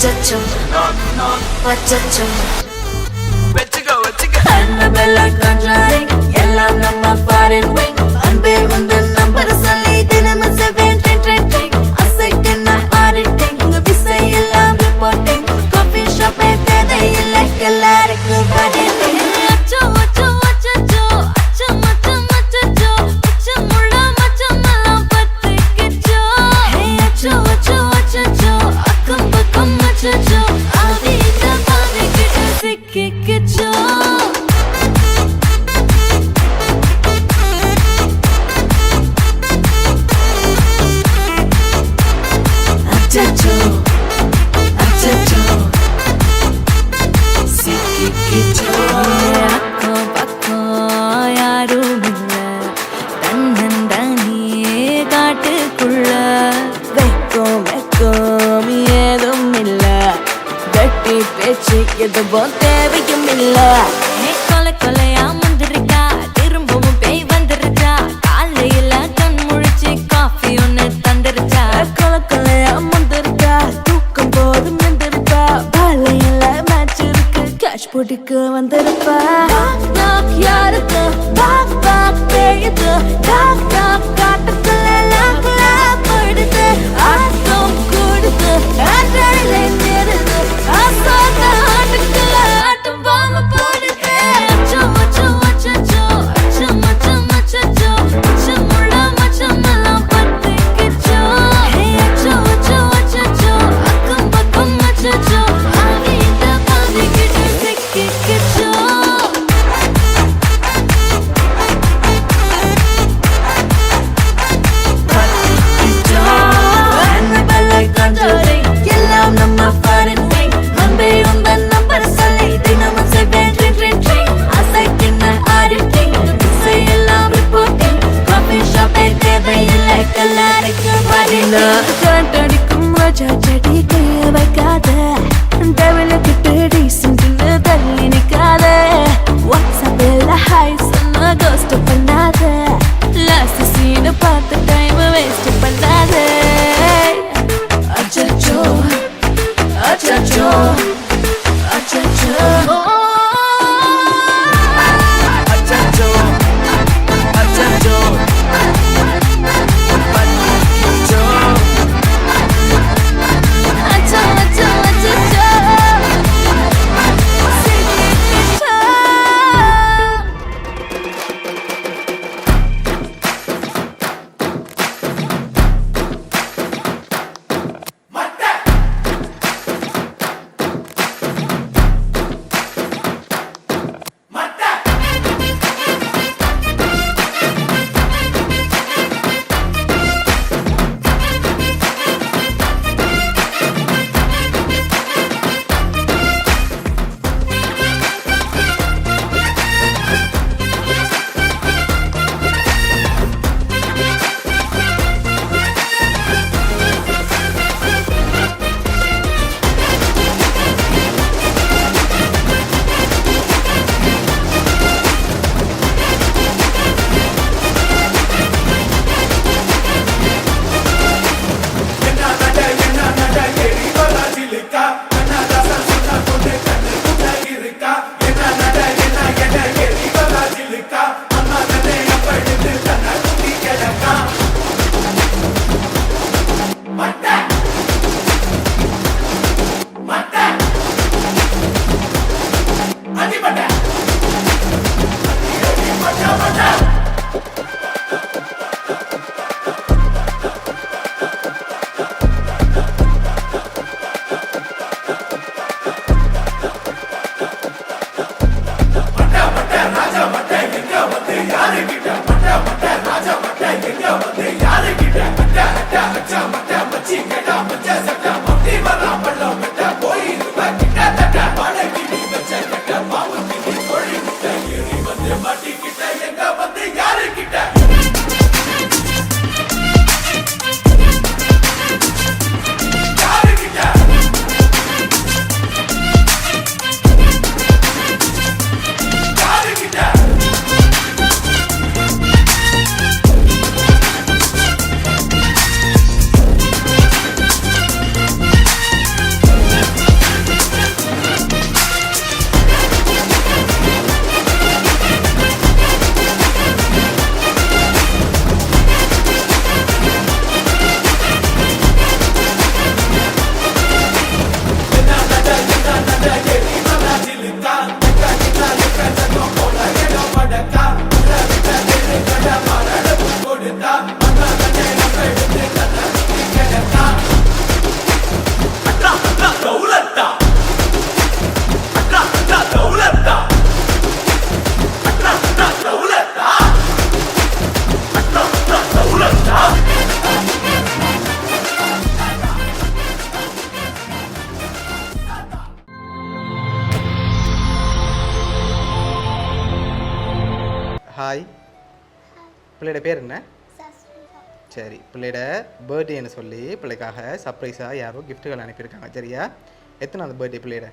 அச்சச்சோ அச்சச்சோ Annabella conjuring எல்லாம் நம்ம foreign wing அன்பே வந்து நம்பர் சொல்லி தினமும் 7 ட்ரெண்டிங் அசைக்கன ஆடிட்டிங் உங்க விசை எல்லாம் ரிப்போர்ட்டிங் காஃபி ஷாப்பே தேவையில்லை எல்லாருக்கும் படிட்டிங் அச்சோ அச்சோ அச்சச்சோ அச்சோ மச்சம் அச்சச்சோ அச்சமுள்ள மச்சமெல்லாம் பத்திக்கிச்சோ ஹே அச்சோ அச்சோ அச்சச்சோ அக்கம் பக்கம் அச்சச்சோ ஆவித பாவிக்கிட்டு சிக்கிக்கிச்சோ அச்சச்சோ அச்சச்சோ சிக்கிக்கிச்சோ அக்கம் பக்கம் யாரும் இல்ல தன்னந்தனியே காட்டுக்குள்ள வெக்கம் வெக்கம் ஏதும் இல்ல வெட்டி பேச்சு எதுவும் தேவையும் இல்ல கொலை கொலையா முந்திருக்கா திரும்பவும் பேய் வந்துருச்சா காலையில கண் முழிச்சு காஃபி ஒன்னு தந்துருச்சா கொலை கொலையா முந்திருக்கா தூக்கம் போதும் நின்றுருக்கா பாலையில மேட்ச் இருக்கு கேஷ் போட்டுக்கு வந்திருப்பா யாருக்கு பாக் பாக் பேயுது டாக் டாக் காட்டுக்குள்ள லாக்ல படுது ஆட்டம் கூடுது ஆட்டடிலே நிறுது ஆசாக ஆட்டுக்குள்ள ஆட்டம் பாம்பு போடுது அச்சோ அச்சோ அச்சச்சோ அச்சோ மச்சம் அச்சச்சோ அச்சமுள்ள மச்சமெல்லாம் பத்திக்கிச்சோ ஹே அச்சோ அச்சோ அச்சச்சோ அக்கம் பக்கம் அச்சச்சோ ஆவித பாவிக்கிட்டு சிக்கிக்கிச்சோ ஹாய். பிள்ளையோட பேர் என்ன? சரி, பிள்ளையோட பர்த்டேன்னு சொல்லி பிள்ளைக்காக சர்ப்ரைஸாக யாரோ கிஃப்ட்டுகள் அனுப்பியிருக்காங்க. சரியா? எத்தனாவது பர்த்டே பிள்ளையோட?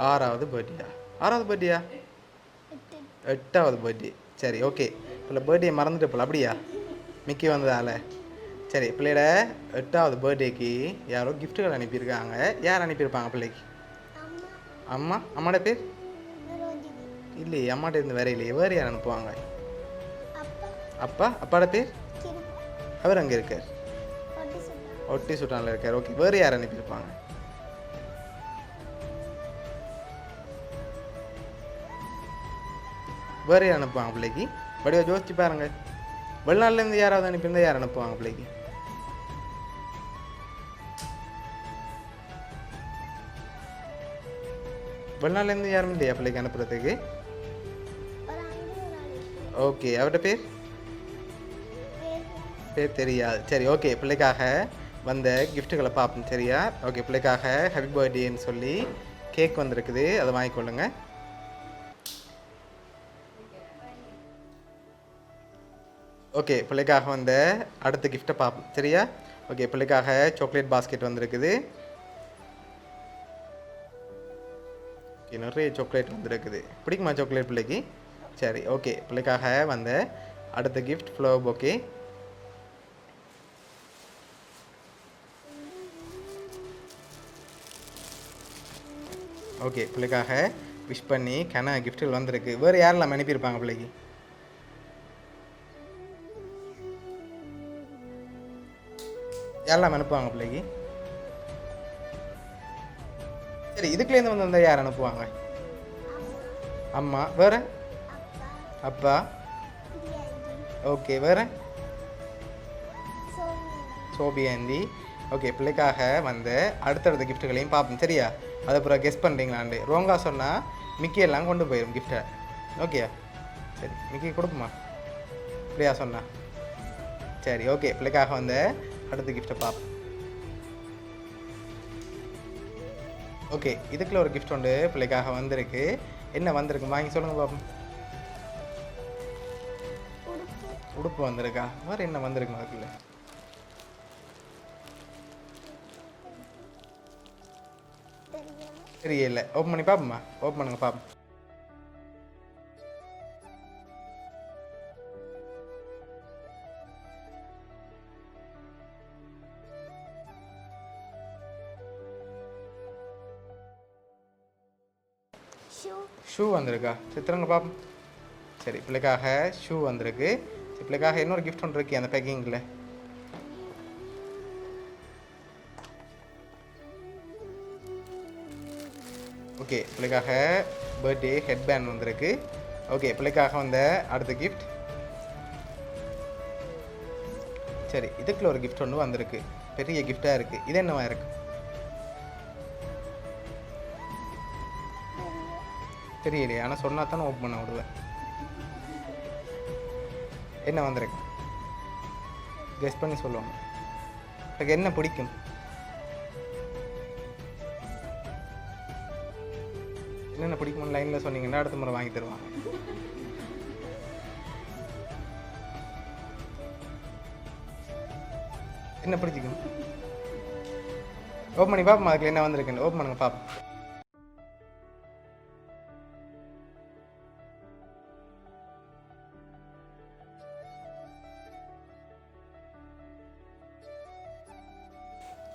6வது பர்த்டேயா? 6வது பர்த்டேயா? 8வது பர்த்டே. சரி, ஓகே. பிள்ளை பர்த்டே மறந்துட்டு போல அப்படியா? மிக்கி வந்ததால. சரி, பிள்ளையோட 8வது பர்த்டேக்கு யாரோ கிஃப்ட்டுகள் அனுப்பியிருக்காங்க. யார் அனுப்பியிருப்பாங்க பிள்ளைக்கு? அம்மா. அம்மாவோட பேர் இல்லையே, அம்மாட்ட இருந்து வேற இல்லையே. வேறு யார் அனுப்புவாங்க? அப்பாவோட பேர்? அவர் அங்கே இருக்கார், ஒட்டி சுட்டானில் இருக்கார். ஓகே, வேறு யார் அனுப்பியிருப்பாங்க? வேறு யார் அனுப்புவாங்க பிள்ளைக்கு? வடிவா யோசிச்சு பாருங்க. வெளிநாட்டிலேருந்து யாராவது அனுப்பியிருந்தா யார் அனுப்புவாங்க பிள்ளைக்கு? வெளிநாட்டிலேருந்து யாரும் இல்லையா பிள்ளைக்கு அனுப்புறதுக்கு? ஓகே, அவர்கிட்ட பேர் தெரியாது. சரி, ஓகே. பிள்ளைக்காக வந்த கிஃப்ட்டுகளை பார்ப்போம். சரியா? ஓகே, பிள்ளைக்காக ஹாப்பி பர்த்டேன்னு சொல்லி கேக் வந்திருக்குது, அதை வாங்கிக்கொள்ளுங்க. ஓகே, பிள்ளைக்காக வந்த அடுத்த கிஃப்ட்டை பார்ப்போம். சரியா? ஓகே, பிள்ளைக்காக சாக்லேட் பாஸ்கெட் வந்திருக்குது. ஓகே, நிறைய சாக்லேட் வந்திருக்குது. பிடிக்குமா சாக்லேட் பிள்ளைக்கு? சரி, ஓகே. பிள்ளைக்காக வந்த அடுத்த கிஃப்ட் ஃப்ளவர் பொக்கே. ஓகே, பிள்ளைக்காக விஷ் பண்ணி கிஃப்ட்டுகள் வந்திருக்கு. வேறு யாரெல்லாம் அனுப்பியிருப்பாங்க பிள்ளைக்கு? யாரெல்லாம் அனுப்புவாங்க பிள்ளைக்கு? சரி, இதுக்குலேருந்து வந்தால் யார் அனுப்புவாங்க? அம்மா. வேறு? அப்பா. ஓகே, வேறு? சோபி ஆண்டி. ஓகே, பிள்ளைக்காக வந்த அடுத்தடுத்த கிஃப்ட்டுகளையும் பார்ப்போம். சரியா? அதை அப்புறம் கெஸ் பண்ணுறீங்களாண்டு. ரோங்கா சொன்னால் மிக்கி எல்லாம் கொண்டு போயிடும் கிஃப்ட்டை. ஓகேயா? சரி, மிக்கி கொடுக்குமா பிள்ளையா சொன்னா? சரி, ஓகே. பிள்ளைக்காக வந்த அடுத்த கிஃப்ட்டை பார்ப்போம். ஓகே, இதுக்குள்ள ஒரு கிஃப்ட் உண்டு பிள்ளைக்காக வந்திருக்கு. என்ன வந்திருக்கு வாங்கி சொல்லுங்கள் பார்ப்போம். உடுப்பு வந்திருக்கா? வேறு என்ன வந்திருக்கு அதுக்குள்ள? தெரியல. ஓப்பன் பண்ணி பார்ப்போம்மா. ஓப்பன் பண்ணுங்க பார்ப்போம். ஷூ வந்திருக்கா? சித்திரங்க பார்ப்போம். சரி, பிள்ளைக்காக ஷூ வந்திருக்கு. பிள்ளைக்காக இன்னொரு கிஃப்ட் ஒன்று இருக்கு அந்த பேக்கிங்கில். ஓகே, பிள்ளைக்காக பர்த்டே ஹெட் பேண்ட் வந்திருக்கு. ஓகே, பிள்ளைக்காக வந்த அடுத்த கிஃப்ட். சரி, இதுக்குள்ள ஒரு கிஃப்ட் ஒன்று வந்திருக்கு. பெரிய கிஃப்டாக இருக்குது. இது என்னவா இருக்குது? தெரியலையே, ஆனால் சொன்னால் தானே ஓப்பன் பண்ண விடுவேன். என்ன வந்திருக்கு? கெஸ் பண்ணி சொல்லுவாங்க. எனக்கு என்ன பிடிக்கும்? என்னென்ன பிடிக்கும்னு லைனில் சொன்னீங்கன்னா அடுத்த முறை வாங்கி தருவாங்க. என்ன பிடிச்சிக்கும்? ஓப்பன் பண்ணி பார்ப்போம். அதுக்கு என்ன வந்திருக்குன்னு ஓப்பன் பண்ணுங்க பார்ப்போம்.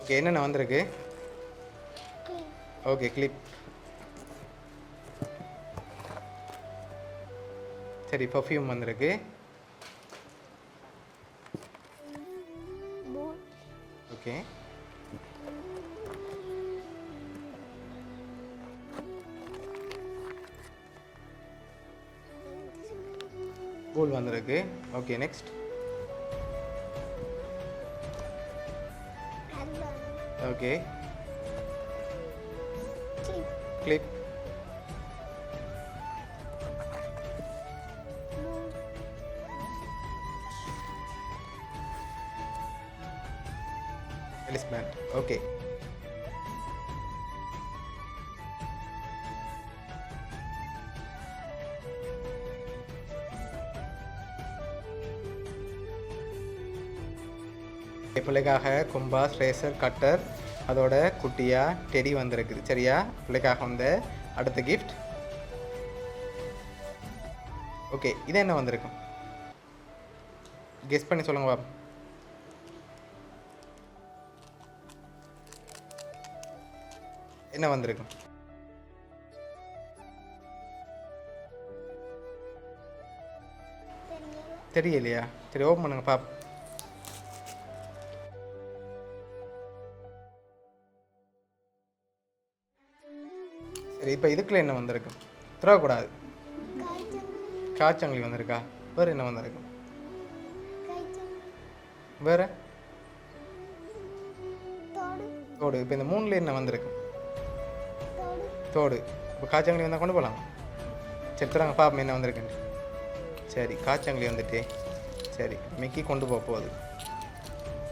ஓகே, என்னென்ன வந்திருக்கு? Okay, clip. சரி, பர்ஃப்யூம் வந்திருக்கு. ஓகே, பூல் வந்திருக்கு. Okay, next. Okay, clip. எலிஸ்பேண்ட். ஓகே, பிள்ளைக்காக கும்பாஸ் ரேசர் கட்டர் அதோட குட்டியாக டெடி வந்திருக்குது. சரியா, பிள்ளைக்காக வந்த அடுத்த கிஃப்ட். ஓகே, இது என்ன வந்திருக்கும்? கெஸ் பண்ணி சொல்லுங்க பாப்பா. என்ன வந்திருக்கும்? தெரியலையா? சரி, ஓப்பன் பண்ணுங்க பாப்பா. சரி, இப்போ இதுக்குள்ள என்ன வந்திருக்கும்? திறக்கக்கூடாது. காய்ச்சங்கலி வந்திருக்கா? வேறு என்ன வந்திருக்கும்? வேறு தோடு. இப்போ இந்த மூணுல என்ன வந்திருக்கும்? தோடு. இப்போ காய்ச்சங்கலி வந்தால் கொண்டு போகலாம். சரி, தராங்க பாப்பா என்ன வந்திருக்குன்னு. சரி, காய்ச்சங்கலி வந்துட்டு. சரி, மிக்கி கொண்டு போக போகுது.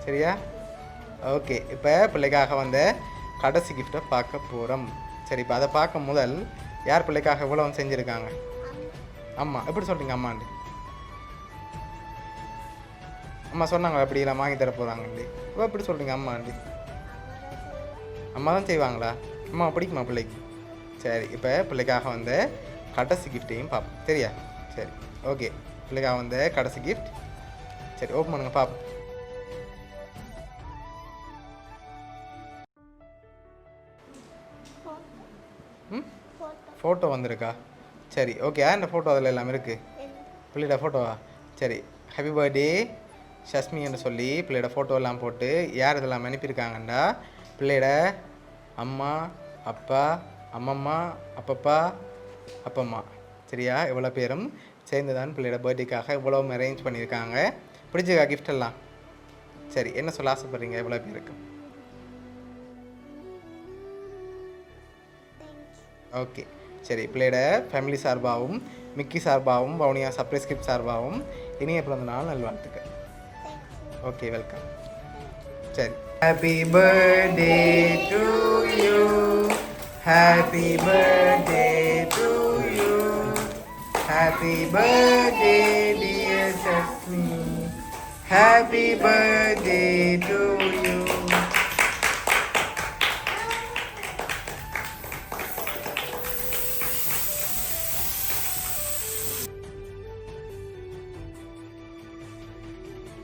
சரியா, ஓகே. இப்போ பிள்ளைக்காக வந்த கடைசி கிஃப்டை பார்க்க போகிறோம். சரி, இப்போ அதை பார்க்க முதல் யார் பிள்ளைக்காக இவ்வளோ செஞ்சுருக்காங்க? அம்மா. எப்படி சொல்கிறீங்க அம்மாண்டு? அம்மா சொன்னாங்க அப்படிலாம் வாங்கி தர போகிறாங்கண்டு. இப்போ எப்படி சொல்கிறீங்க அம்மாண்டு? அம்மா தான் செய்வாங்களா? அம்மா பிடிக்குமா பிள்ளைக்கு? சரி, இப்போ பிள்ளைக்காக வந்த கடைசி கிஃப்டையும் பார்ப்போம். சரியா, சரி, ஓகே. பிள்ளைக்காக வந்த கடைசி கிஃப்ட். சரி, ஓப்பன் பண்ணுங்க பார்ப்போம். ஃபோட்டோ வந்திருக்கா? சரி, ஓகே. இந்த ஃபோட்டோ அதில் எல்லாம் இருக்குது. பிள்ளையோட ஃபோட்டோவா? சரி, ஹாப்பி பர்த்டே ஷஸ்மின்னு சொல்லி பிள்ளையோட ஃபோட்டோ எல்லாம் போட்டு யார் இதெல்லாம் அனுப்பியிருக்காங்கண்டா பிள்ளையோட அம்மா, அப்பா, அம்மம்மா, அப்பப்பா, அப்பம்மா. சரியா, இவ்வளோ பேரும் சேர்ந்து தான் பிள்ளையோட பர்த்டேக்காக இவ்வளோ அரேஞ்ச் பண்ணியிருக்காங்க. பிடிச்சிருக்கா கிஃப்ட் எல்லாம்? சரி, என்ன சொல்ல ஆசைப்படுறீங்க இவ்வளோ பேருக்கு? ஓகே, சரி. பிள்ளையோட ஃபேமிலி சார்பாகவும் மிக்கி சார்பாகவும் வவுனியா சர்ப்ரைஸ் கிஃப்ட் சார்பாகவும் இனிய பிறந்த நாள் நல்வாழ்த்துக்கள். Okay, welcome. சரி, happy birthday to you, happy birthday to you, happy birthday dear Shasmi, happy birthday to